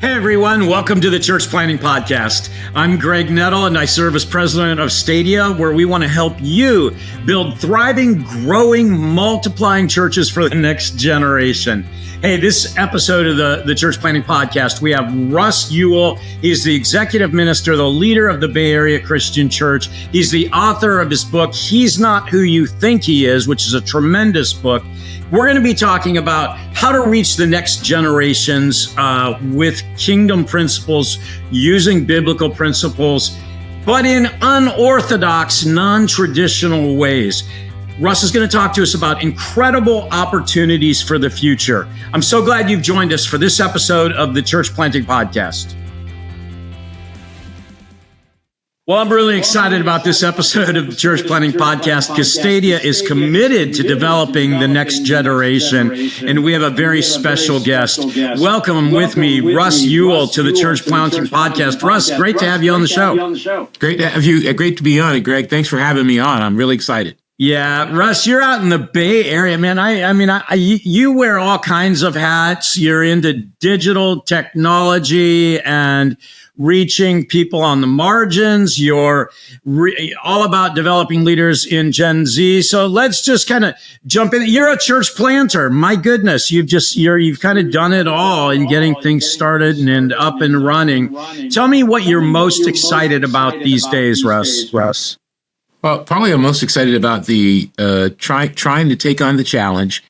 Hey everyone, welcome to the Church Planting Podcast. I'm Greg Nettle and I serve as president of Stadia, where we want to help you build thriving, growing, multiplying churches for the next generation. Hey, this episode of the Church Planting Podcast, we have Russ Ewell. He's the executive minister, the leader of the Bay Area Christian Church. He's the author of his book, He's Not Who You Think He Is, which is a tremendous book. We're going to be talking about how to reach the next generations with kingdom principles, using biblical principles, but in unorthodox, non-traditional ways. Russ is going to talk to us about incredible opportunities for the future. I'm so glad you've joined us for this episode of the Church Planting Podcast. Well, I'm really excited about this episode of the Church Planting Podcast because Stadia is committed to developing the next generation, and we have a very special guest. Welcome with me, Russ Ewell, to the Church Planting Podcast. Russ, great to have you on the show. Great to have you. Great to be on it, Greg. Thanks for having me on. I'm really excited. Yeah, Russ, you're out in the Bay Area, man. You wear all kinds of hats. You're into digital technology and reaching people on the margins. You're all about developing leaders in Gen Z. So let's just kind of jump in. You're a church planter. My goodness, you've kind of done it all in getting things started and up and running. Tell me what you're most excited about these days, Russ. Well, probably I'm most excited about the trying to take on the challenge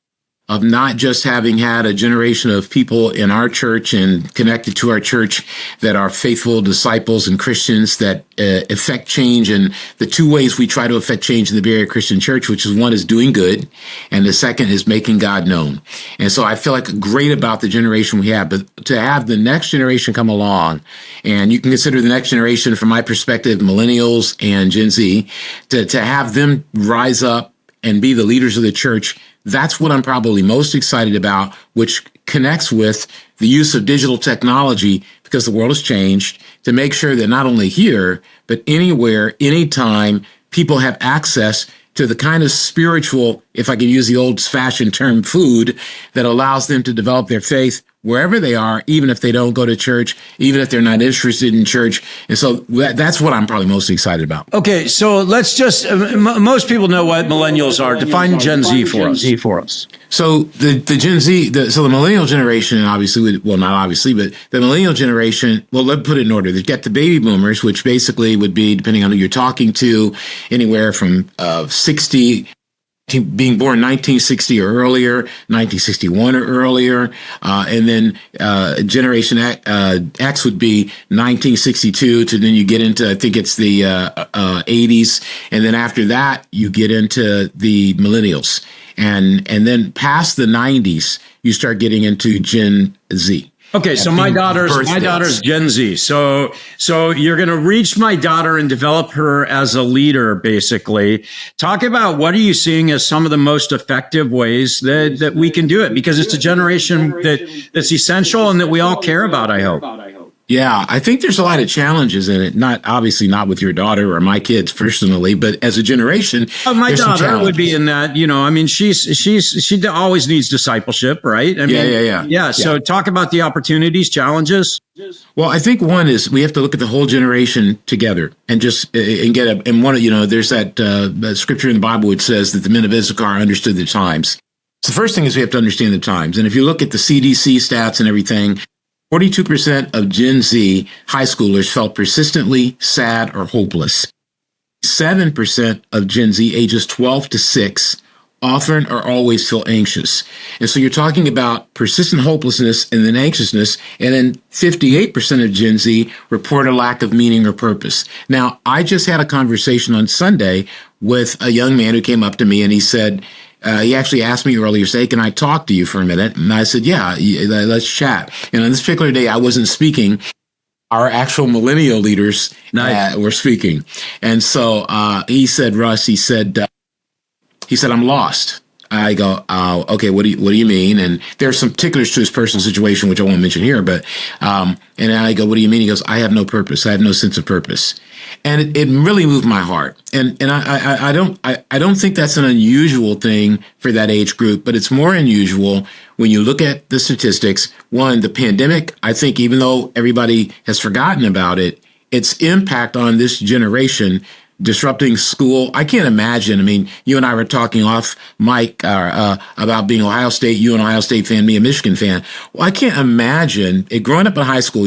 of not just having had a generation of people in our church and connected to our church that are faithful disciples and Christians that affect change. And the two ways we try to affect change in the Bay Area Christian Church, which is one is doing good, and the second is making God known. And so I feel like great about the generation we have, but to have the next generation come along, and you can consider the next generation, from my perspective, Millennials and Gen Z, to have them rise up and be the leaders of the church. That's what I'm probably most excited about, which connects with the use of digital technology, because the world has changed, to make sure that not only here, but anywhere, anytime, people have access to the kind of spiritual, if I can use the old-fashioned term, food that allows them to develop their faith wherever they are, even if they don't go to church, even if they're not interested in church. And so that's what I'm probably most excited about. Okay, so let's just, most people know what millennials are. Define Gen Z for us. So the Gen Z, the millennial generation, obviously, well, not obviously, but the millennial generation, well, let's put it in order. They've got the baby boomers, which basically would be, depending on who you're talking to, anywhere from 60, being born 1960 or earlier, 1961 or earlier, and then Generation X would be 1962 to then you get into, I think it's the 80s, and then after that you get into the millennials, and then past the 90s you start getting into Gen Z. Okay, so my daughter's Gen Z. So you're going to reach my daughter and develop her as a leader, basically. Talk about what are you seeing as some of the most effective ways that we can do it, because it's a generation that's essential and that we all care about, I hope. Yeah, I think there's a lot of challenges in it. Not with your daughter or my kids personally, but as a generation, my daughter would be in that. She always needs discipleship, right? Yeah. So talk about the opportunities, challenges. Well, I think one is we have to look at the whole generation together and there's that scripture in the Bible which says that the men of Issachar understood the times. So the first thing is we have to understand the times, and if you look at the CDC stats and everything, 42% of Gen Z high schoolers felt persistently sad or hopeless. 7% of Gen Z ages 12 to 6 often or always feel anxious. And so you're talking about persistent hopelessness and then anxiousness, and then 58% of Gen Z report a lack of meaning or purpose. Now, I just had a conversation on Sunday with a young man who came up to me and he said, he actually asked me earlier, say, can I talk to you for a minute? And I said, yeah, let's chat. And on this particular day, I wasn't speaking. Our actual millennial leaders were speaking. And so he said, Russ, he said, I'm lost. I go, okay, what do you mean? And there's some particulars to his personal situation, which I won't mention here, but, and I go, what do you mean? He goes, I have no purpose. I have no sense of purpose. And it really moved my heart. And I don't think that's an unusual thing for that age group, but it's more unusual when you look at the statistics. One, the pandemic, I think even though everybody has forgotten about it, its impact on this generation, disrupting school. I can't imagine. I mean, you and I were talking off mic about being Ohio State, you an Ohio State fan, me a Michigan fan. Well, I can't imagine it growing up in high school,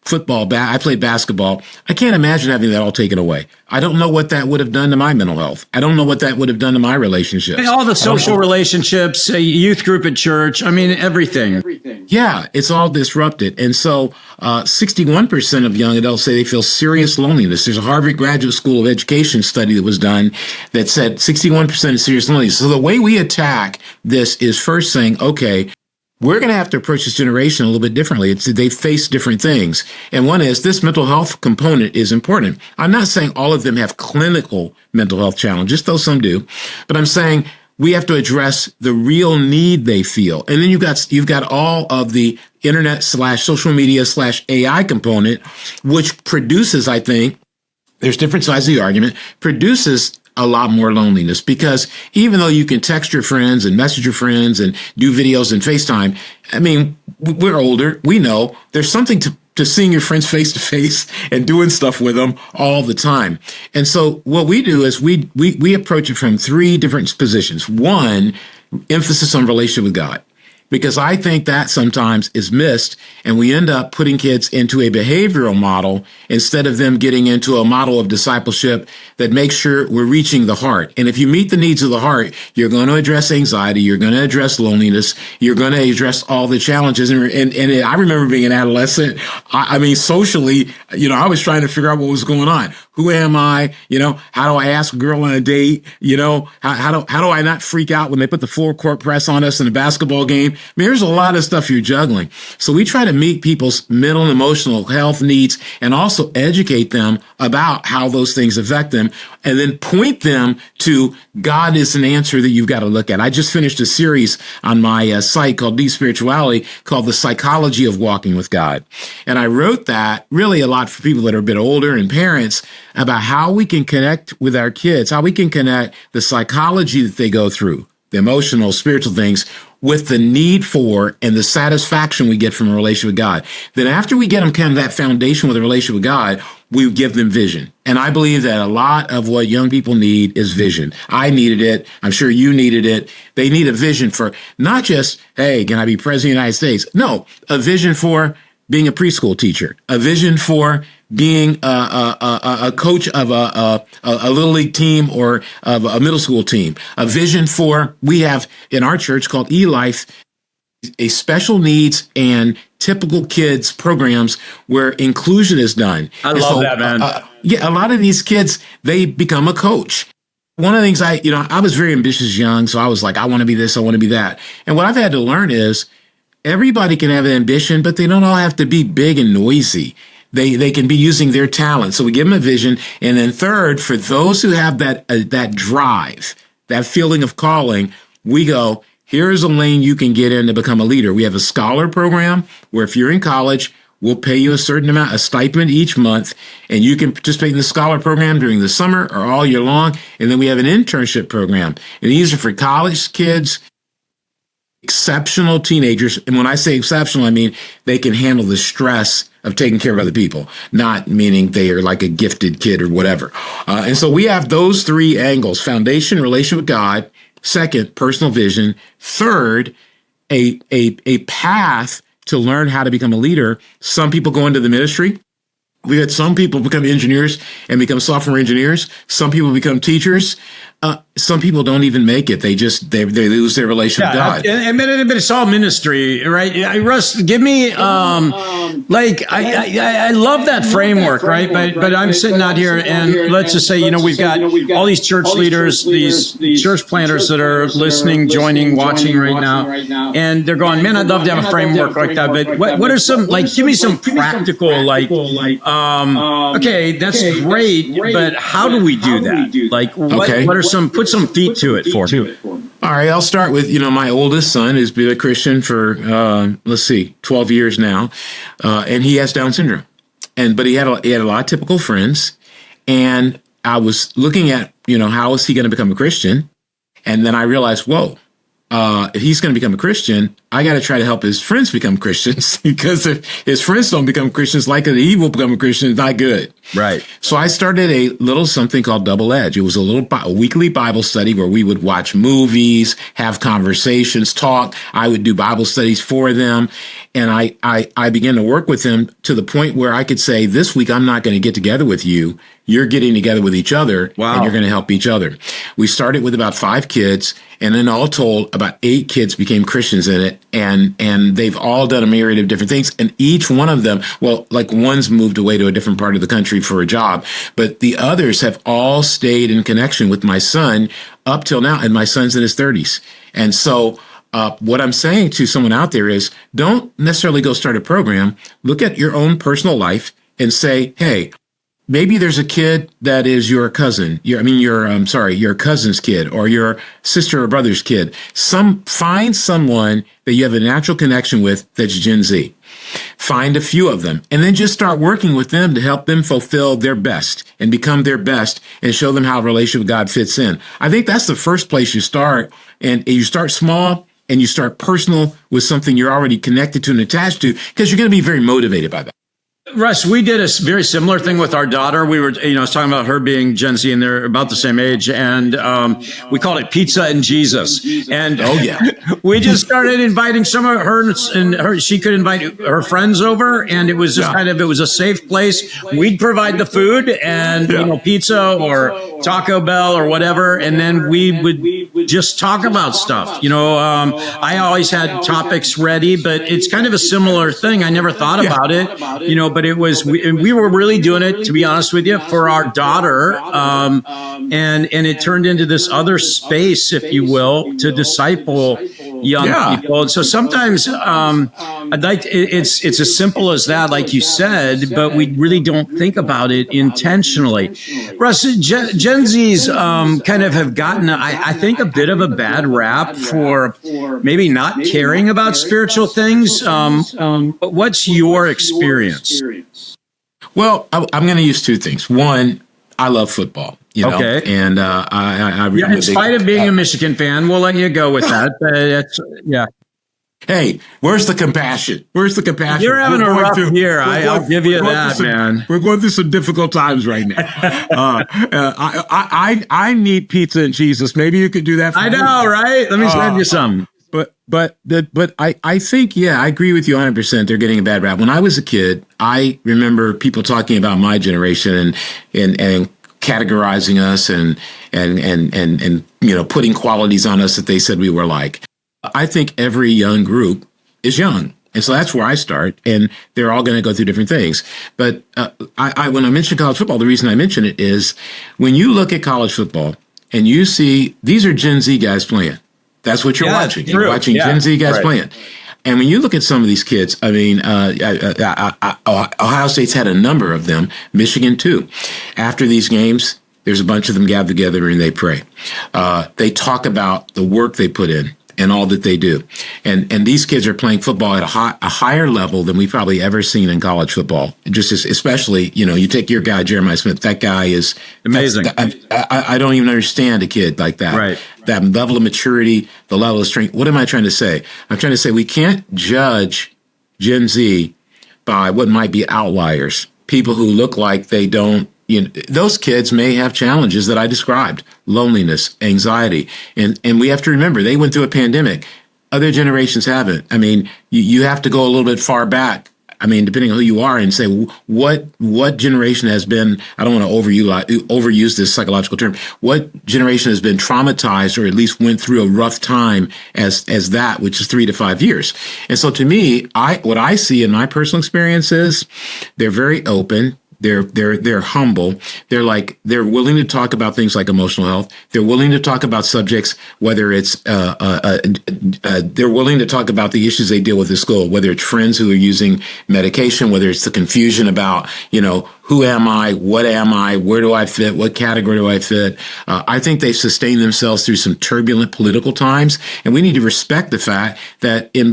football, I played basketball. I can't imagine having that all taken away. I don't know what that would have done to my mental health. I don't know what that would have done to my relationships. And all the social relationships, a youth group at church. I mean, everything. Yeah, it's all disrupted. And so 61% of young adults say they feel serious loneliness. There's a Harvard Graduate School of Education study that was done that said 61% is serious loneliness. So the way we attack this is first saying, okay, we're going to have to approach this generation a little bit differently. They face different things. And one is this mental health component is important. I'm not saying all of them have clinical mental health challenges, though some do, but I'm saying we have to address the real need they feel. And then you've got all of the internet / social media / AI component, which produces, I think, there's different sides of the argument, produces a lot more loneliness, because even though you can text your friends and message your friends and do videos and FaceTime, I mean, we're older. We know there's something to seeing your friends face to face and doing stuff with them all the time. And so what we do is we approach it from three different positions. One, emphasis on relationship with God, because I think that sometimes is missed, and we end up putting kids into a behavioral model instead of them getting into a model of discipleship that makes sure we're reaching the heart. And if you meet the needs of the heart, you're going to address anxiety, you're going to address loneliness, you're going to address all the challenges. And I remember being an adolescent. I mean, socially, I was trying to figure out what was going on. Who am I? How do I ask a girl on a date? How do I not freak out when they put the full court press on us in a basketball game? I mean, there's a lot of stuff you're juggling. So we try to meet people's mental and emotional health needs and also educate them about how those things affect them, and then point them to God is an answer that you've got to look at. I just finished a series on my site called Deep Spirituality called The Psychology of Walking with God. And I wrote that really a lot for people that are a bit older and parents about how we can connect with our kids, how we can connect the psychology that they go through, the emotional, spiritual things, with the need for and the satisfaction we get from a relationship with God. Then after we get them kind of that foundation with a relationship with God, we give them vision. And I believe that a lot of what young people need is vision. I needed it. I'm sure you needed it. They need a vision for not just, hey, can I be president of the United States? No, a vision for being a preschool teacher, a vision for being a coach of a little league team or of a middle school team, a vision for, we have in our church called eLife, a special needs and typical kids programs where inclusion is done. I love that, man. A lot of these kids, they become a coach. One of the things I was very ambitious young, so I was like, I want to be this, I want to be that. And what I've had to learn is everybody can have an ambition, but they don't all have to be big and noisy. They can be using their talent. So we give them a vision. And then third, for those who have that drive, that feeling of calling, we go, here's a lane you can get in to become a leader. We have a scholar program where if you're in college, we'll pay you a certain amount, a stipend each month, and you can participate in the scholar program during the summer or all year long. And then we have an internship program. And these are for college kids, exceptional teenagers. And when I say exceptional, I mean they can handle the stress of taking care of other people, not meaning they are like a gifted kid or whatever. And so we have those three angles: foundation, relationship with God; second, personal vision; third, a path to learn how to become a leader. Some people go into the ministry. We had some people become engineers and become software engineers. Some people become teachers. Some people don't even make it. They lose their relation with God. But it's all ministry, right? Russ, give me I love that framework, right? But I'm sitting out here, and let's just say we've got all these church leaders, these church planters that are listening, joining, watching right now, and they're going, man, I'd love to have a framework like that. But what are some give me some practical okay, that's great, but how do we do that? What are put some feet to it for me. All All right, I'll start with, my oldest son who's been a Christian for, 12 years now, and he has Down syndrome. But he had a lot of typical friends, and I was looking at, how is he going to become a Christian? And then I realized, whoa, if he's going to become a Christian, I got to try to help his friends become Christians, because if his friends don't become Christians, likely he will become a Christian. It's not good. Right. So I started a little something called Double Edge. It was a weekly Bible study where we would watch movies, have conversations, talk. I would do Bible studies for them. And I began to work with them to the point where I could say, this week, I'm not going to get together with you. You're getting together with each other. Wow. And you're going to help each other. We started with about 5 kids. And then all told, about 8 kids became Christians in it. And they've all done a myriad of different things. And each one of them, one's moved away to a different part of the country for a job. But the others have all stayed in connection with my son up till now. And my son's in his 30s. And so what I'm saying to someone out there is, don't necessarily go start a program. Look at your own personal life and say, hey, maybe there's a kid that is your cousin, your cousin's kid, or your sister or brother's kid. Find someone that you have a natural connection with that's Gen Z. Find a few of them, and then just start working with them to help them fulfill their best and become their best, and show them how a relationship with God fits in. I think that's the first place you start, and you start small. And you start personal with something you're already connected to and attached to, because you're going to be very motivated by that. Russ, we did a very similar thing with our daughter. We were, I was talking about her being Gen Z, and they're about the same age. And we called it Pizza and Jesus. And we just started inviting some of her, she could invite her friends over. And it was just it was a safe place. We'd provide the food and, pizza or Taco Bell or whatever. And then we would just talk about stuff. I always had topics ready, but it's kind of a similar thing. I never thought about it, but it was, we were really doing it, to be honest with you, for our daughter. And it turned into this other space, if you will, to disciple young people. And so sometimes it's as simple as that, like you said, but we really don't think about it intentionally. Russ, Gen Zs kind of have gotten, I think, a bit of a bad rap for maybe not caring about spiritual things. But what's your experience? Well, I'm going to use 2 things. One, I love football. Okay. And I really in spite of being a Michigan fan, we'll let you go with that. Hey, where's the compassion? Where's the compassion? You're having a rough year. I'll give you that, man. We're going through some difficult times right now. I need pizza and Jesus. Maybe you could do that for me. I know, right? Let me send you some. But I think, I agree with you 100%. They're getting a bad rap. When I was a kid, I remember people talking about my generation and categorizing us and putting qualities on us that they said we were like. I think every young group is young. And so that's where I start, and they're all going to go through different things. But when I mention college football, the reason I mention it is when you look at college football and you see these are Gen Z guys playing. That's what you're watching. You're watching Gen Z guys playing. And when you look at some of these kids, Ohio State's had a number of them, Michigan too. After these games, there's a bunch of them gathered together and they pray. They talk about the work they put in and all that they do. And these kids are playing football at a higher level than we've probably ever seen in college football. Just especially, you take your guy, Jeremiah Smith, that guy is amazing. I don't even understand a kid like that. Right. That level of maturity, the level of strength. What am I trying to say? I'm trying to say we can't judge Gen Z by what might be outliers. People who look like they don't, those kids may have challenges that I described, loneliness, anxiety. And we have to remember, they went through a pandemic. Other generations haven't. I mean, you have to go a little bit far back. I mean, depending on who you are, and say what generation has been, I don't want to overuse this psychological term, what generation has been traumatized or at least went through a rough time as that, which is 3 to 5 years. And so to me, what I see in my personal experience is they're very open. They're humble. They're willing to talk about things like emotional health. They're willing to talk about subjects, whether it's they're willing to talk about the issues they deal with at school, whether it's friends who are using medication, whether it's the confusion about, who am I, what am I, where do I fit, what category do I fit. I think they've sustained themselves through some turbulent political times, and we need to respect the fact that in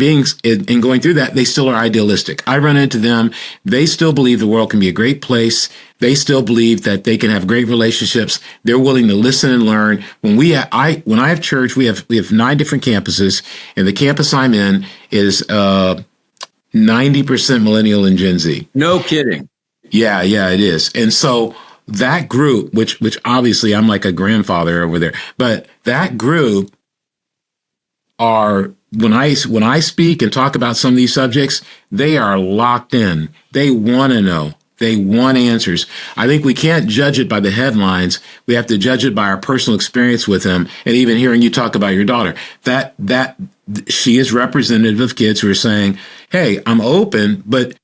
going through that, they still are idealistic. I run into them. They still believe the world can be a great place. They still believe that they can have great relationships. They're willing to listen and learn. When I have church, we have 9 different campuses, and the campus I'm in is 90% millennial and Gen Z. No kidding. Yeah, it is. And so that group, which obviously I'm like a grandfather over there, but that group are, when I speak and talk about some of these subjects, they are locked in. They want to know. They want answers. I think we can't judge it by the headlines. We have to judge it by our personal experience with them. And even hearing you talk about your daughter, that she is representative of kids who are saying, hey, I'm open, but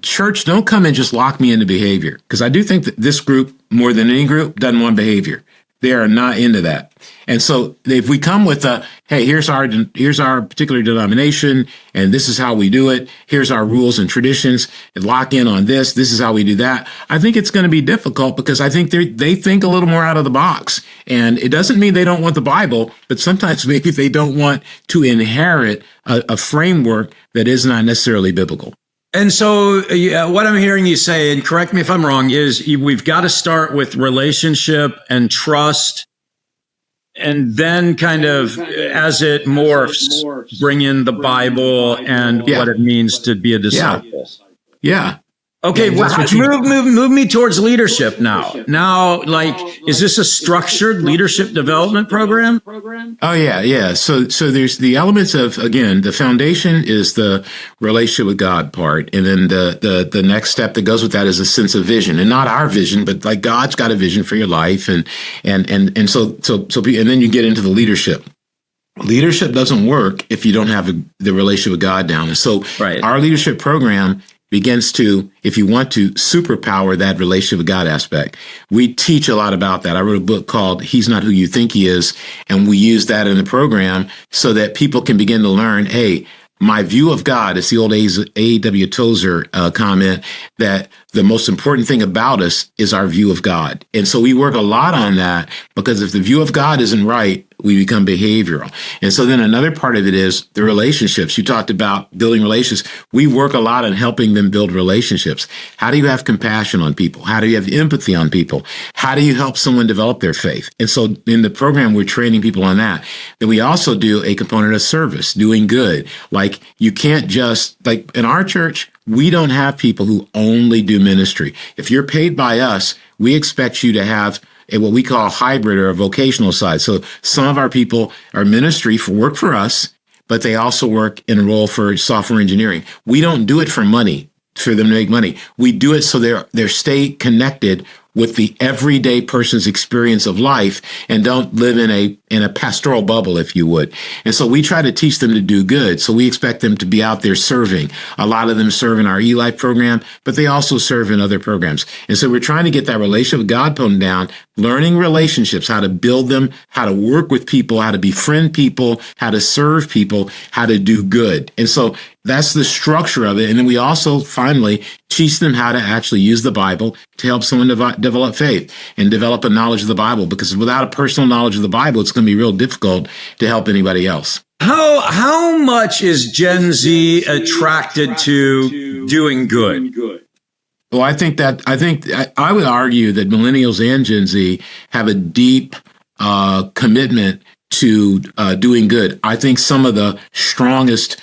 church, don't come and just lock me into behavior. Because I do think that this group, more than any group, doesn't want behavior. They are not into that. And so if we come with hey, here's our particular denomination, and this is how we do it. Here's our rules and traditions, and lock in on this. This is how we do that. I think it's going to be difficult because I think they think a little more out of the box. And it doesn't mean they don't want the Bible, but sometimes maybe they don't want to inherit a framework that is not necessarily biblical. And so what I'm hearing you say, and correct me if I'm wrong, is we've got to start with relationship and trust, and then kind of as it morphs, bring in the Bible and what it means to be a disciple. Yeah. Okay, move me towards leadership now. Now, is this a structured leadership development program? Oh, yeah. So there's the elements of, again, the foundation is the relationship with God part. And then the next step that goes with that is a sense of vision, and not our vision, but like God's got a vision for your life. And so then you get into the leadership. Leadership doesn't work if you don't have the relationship with God down. And so Our leadership program begins to, if you want to, superpower that relationship with God aspect. We teach a lot about that. I wrote a book called He's Not Who You Think He Is, and we use that in the program so that people can begin to learn, hey, my view of God, it's the old A.W. Tozer comment, that the most important thing about us is our view of God. And so we work a lot on that, because if the view of God isn't right, we become behavioral. And so then another part of it is the relationships. You talked about building relationships. We work a lot on helping them build relationships. How do you have compassion on people? How do you have empathy on people? How do you help someone develop their faith? And so in the program, we're training people on that. Then we also do a component of service, doing good. Like, you can't just, like in our church, we don't have people who only do ministry. If you're paid by us, we expect you to have what we call a hybrid or a vocational side. So some of our people are ministry work for us, but they also work in a role for software engineering. We don't do it for money, for them to make money. We do it so they're stay connected with the everyday person's experience of life and don't live in a pastoral bubble, if you would. And so we try to teach them to do good. So we expect them to be out there serving. A lot of them serve in our eLife program, but they also serve in other programs. And so we're trying to get that relationship with God honed down, learning relationships, how to build them, how to work with people, how to befriend people, how to serve people, how to do good. And so that's the structure of it. And then we also finally teach them how to actually use the Bible to help someone develop faith and develop a knowledge of the Bible, because without a personal knowledge of the Bible, it's going to be real difficult to help anybody else. How much is Gen Z attracted to doing good? Well, I would argue that millennials and Gen Z have a deep commitment to doing good. I think some of the strongest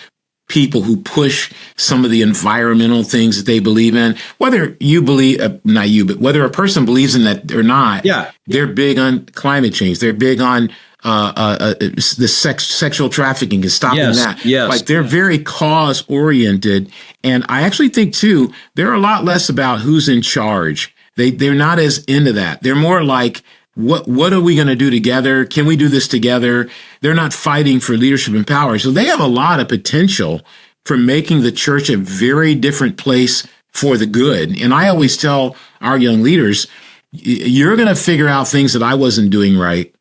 people who push some of the environmental things that they believe in, whether you believe, not you, but whether a person believes in that or not, they're big on climate change. They're big on the sexual trafficking and stopping that. Yes. Like, they're very cause oriented. And I actually think too, they're a lot less about who's in charge. They're not as into that. They're more like, what are we going to do together? Can we do this together? They're not fighting for leadership and power. So they have a lot of potential for making the church a very different place for the good. And I always tell our young leaders, you're going to figure out things that I wasn't doing right,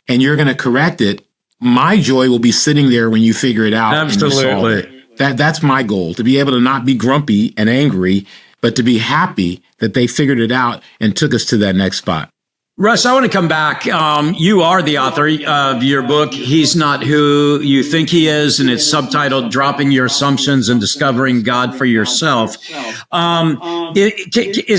and you're going to correct it. My joy will be sitting there when you figure it out. Absolutely. That's my goal, to be able to not be grumpy and angry, but to be happy that they figured it out and took us to that next spot. Russ, I want to come back. You are the author of your book, He's Not Who You Think He Is, and it's subtitled Dropping Your Assumptions and Discovering God for Yourself. Is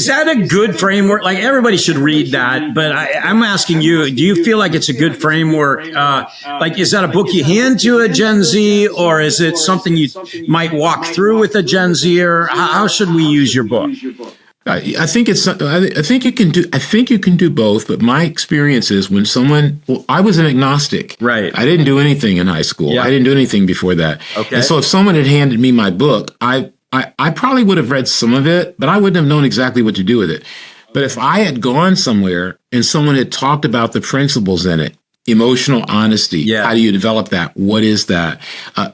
that a good framework? Like, everybody should read that, but I'm asking you, do you feel like it's a good framework? Like, is that a book you hand to a Gen Z, or is it something you might walk through with a Gen Zer? How should we use your book? I think you can do both, but my experience is I was an agnostic. Right. I didn't do anything in high school. Yeah. I didn't do anything before that. Okay. And so if someone had handed me my book, I probably would have read some of it, but I wouldn't have known exactly what to do with it. But if I had gone somewhere and someone had talked about the principles in it, emotional honesty, how do you develop that? What is that?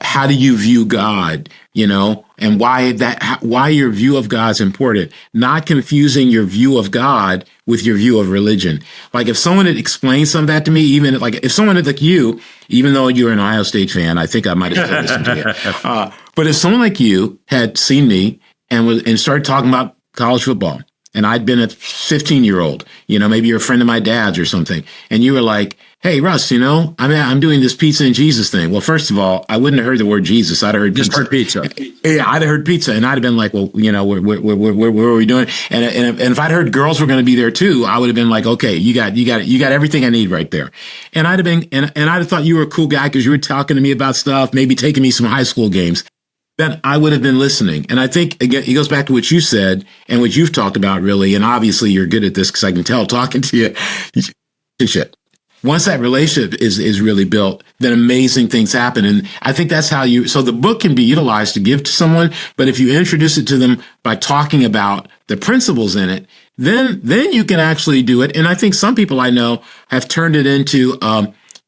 How do you view God? And why your view of God's important, not confusing your view of God with your view of religion. Like, if someone had explained some of that to me, even like if someone had, like you, even though you're an Ohio State fan, I think I might have still listened to you. But if someone like you had seen me and started talking about college football, and I'd been a 15-year-old, maybe you're a friend of my dad's or something, and you were like, hey, Russ, I'm doing this pizza and Jesus thing. Well, first of all, I wouldn't have heard the word Jesus. I'd have heard just pizza. Heard pizza. Yeah, I'd have heard pizza, and I'd have been like, well, where are we doing? And if I'd heard girls were going to be there too, I would have been like, okay, you got everything I need right there. And I'd have been, and I'd have thought you were a cool guy because you were talking to me about stuff, maybe taking me some high school games. Then I would have been listening. And I think, again, it goes back to what you said and what you've talked about, really. And obviously, you're good at this because I can tell talking to you. Shit. Once that relationship is really built, then amazing things happen. And I think that's how so the book can be utilized to give to someone, but if you introduce it to them by talking about the principles in it, then you can actually do it. And I think some people I know have turned it into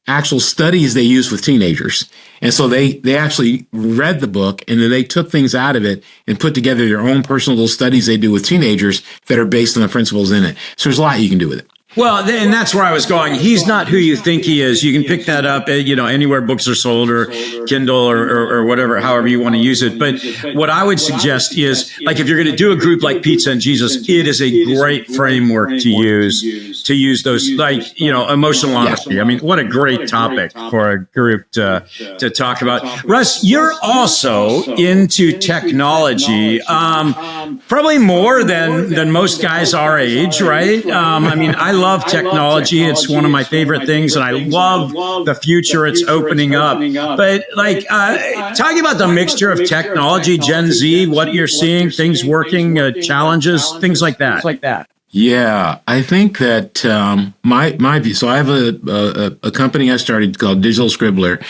actual studies they use with teenagers. And so they actually read the book, and then they took things out of it and put together their own personal little studies they do with teenagers that are based on the principles in it. So there's a lot you can do with it. Well, and that's where I was going. He's Not Who You Think He Is. You can pick that up, anywhere books are sold, or Kindle, or whatever, however you want to use it. But what I would suggest is, like, if you're going to do a group like Pizza and Jesus, it is a great framework to use those, like, emotional honesty. I mean, what a great topic for a group to talk about. Russ, you're also into technology, probably more than most guys our age, right? I mean, I love technology. It's one of my favorite things, and I love the future it's opening up. But, like, talking about the mixture of technology, Gen Z, what you're seeing, things working, challenges, things like that. Yeah, I think that my view. So I have a company I started called Digital Scribbler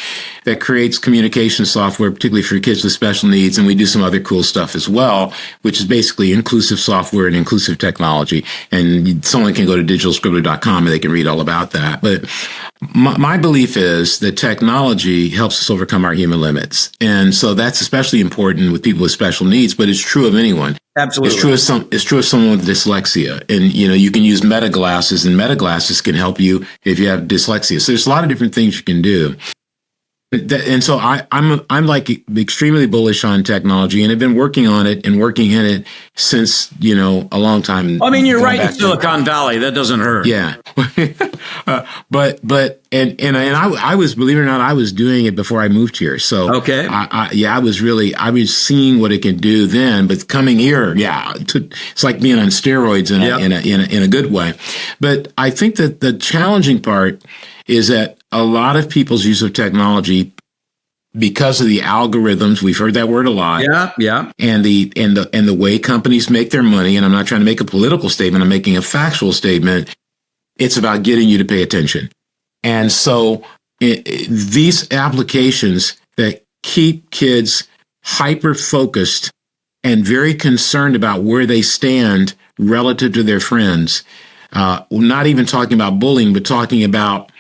that creates communication software, particularly for kids with special needs, and we do some other cool stuff as well, which is basically inclusive software and inclusive technology. And someone can go to digitalscribbler.com and they can read all about that. But my belief is that technology helps us overcome our human limits, and so that's especially important with people with special needs. But it's true of anyone. Absolutely. It's true of someone with dyslexia. And, you can use meta glasses, and meta glasses can help you if you have dyslexia. So there's a lot of different things you can do. And so I'm like extremely bullish on technology, and I've been working on it and working in it since, a long time. I mean, you're right in Silicon Valley. That doesn't hurt. Yeah. I was, believe it or not, I was doing it before I moved here. So okay. I was seeing what it could do then, but coming here, it's like being on steroids in a good way. But I think that the challenging part is that a lot of people's use of technology, because of the algorithms, we've heard that word a lot. Yeah. And the way companies make their money, and I'm not trying to make a political statement, I'm making a factual statement. It's about getting you to pay attention. And so these applications that keep kids hyper-focused and very concerned about where they stand relative to their friends, not even talking about bullying, but talking about,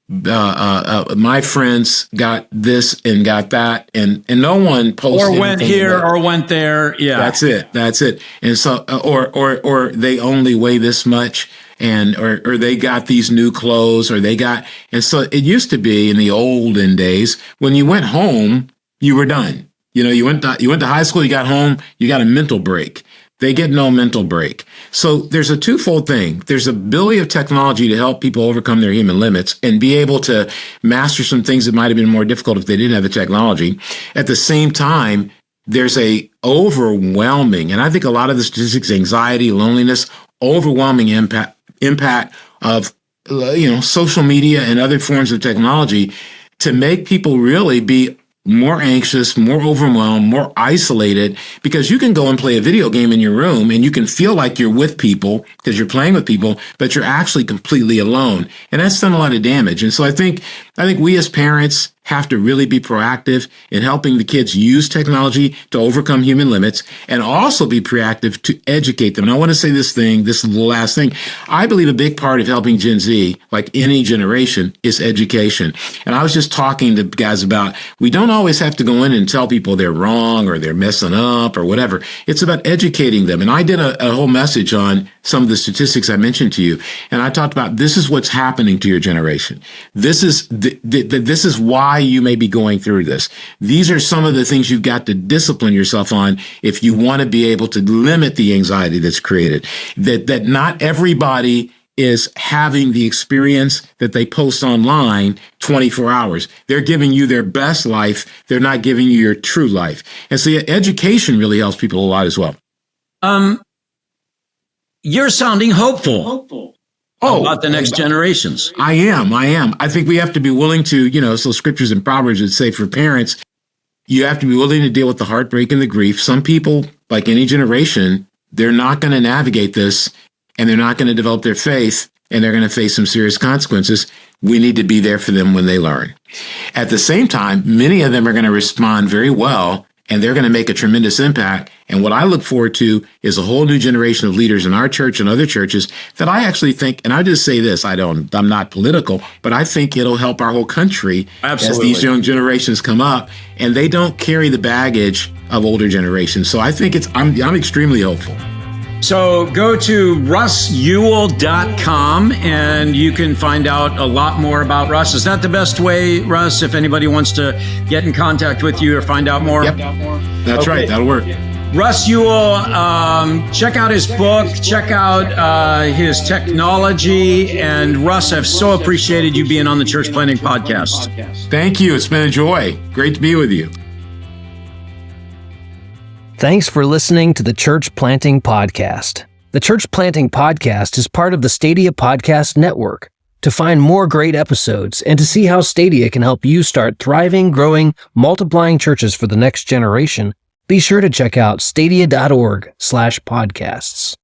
my friends got this and got that, and no one posted or went here or went there. Yeah, that's it. And so, or they only weigh this much, and or they got these new clothes, or they got. And so it used to be in the olden days when you went home, you were done. You went to high school, you got home, you got a mental break. They get no mental break. So there's a twofold thing. There's the ability of technology to help people overcome their human limits and be able to master some things that might have been more difficult if they didn't have the technology. At the same time, there's a overwhelming, and I think a lot of the statistics, anxiety, loneliness, overwhelming impact of social media and other forms of technology to make people really be more anxious, more overwhelmed, more isolated, because you can go and play a video game in your room and you can feel like you're with people because you're playing with people, but you're actually completely alone. And that's done a lot of damage. And so I think we as parents have to really be proactive in helping the kids use technology to overcome human limits and also be proactive to educate them. And I want to say this is the last thing. I believe a big part of helping Gen Z, like any generation, is education. And I was just talking to guys about, we don't always have to go in and tell people they're wrong or they're messing up or whatever. It's about educating them. And I did a whole message on some of the statistics I mentioned to you. And I talked about, this is what's happening to your generation. This is why you may be going through this. These are some of the things you've got to discipline yourself on if you want to be able to limit the anxiety that's created. That not everybody is having the experience that they post online 24 hours. They're giving you their best life. They're not giving you your true life. And so education really helps people a lot as well. You're sounding hopeful. About the next generations. I am. I think we have to be willing to, so scriptures and Proverbs would say for parents, you have to be willing to deal with the heartbreak and the grief. Some people, like any generation, they're not going to navigate this and they're not going to develop their faith and they're going to face some serious consequences. We need to be there for them when they learn. At the same time, many of them are going to respond very well and they're going to make a tremendous impact. And what I look forward to is a whole new generation of leaders in our church and other churches that I actually think, and I just say this, I'm not political, but I think it'll help our whole country. Absolutely. As these young generations come up and they don't carry the baggage of older generations. So I think I'm extremely hopeful. So go to russewell.com and you can find out a lot more about Russ. Is that the best way, Russ, if anybody wants to get in contact with you or find out more? Yep. That's right. That'll work. Russ Ewell, check out his book, check out his technology. And Russ, I've so appreciated you being on the Church Planting Podcast. Thank you. It's been a joy. Great to be with you. Thanks for listening to the Church Planting Podcast. The Church Planting Podcast is part of the Stadia Podcast Network. To find more great episodes and to see how Stadia can help you start thriving, growing, multiplying churches for the next generation, be sure to check out stadia.org/podcasts.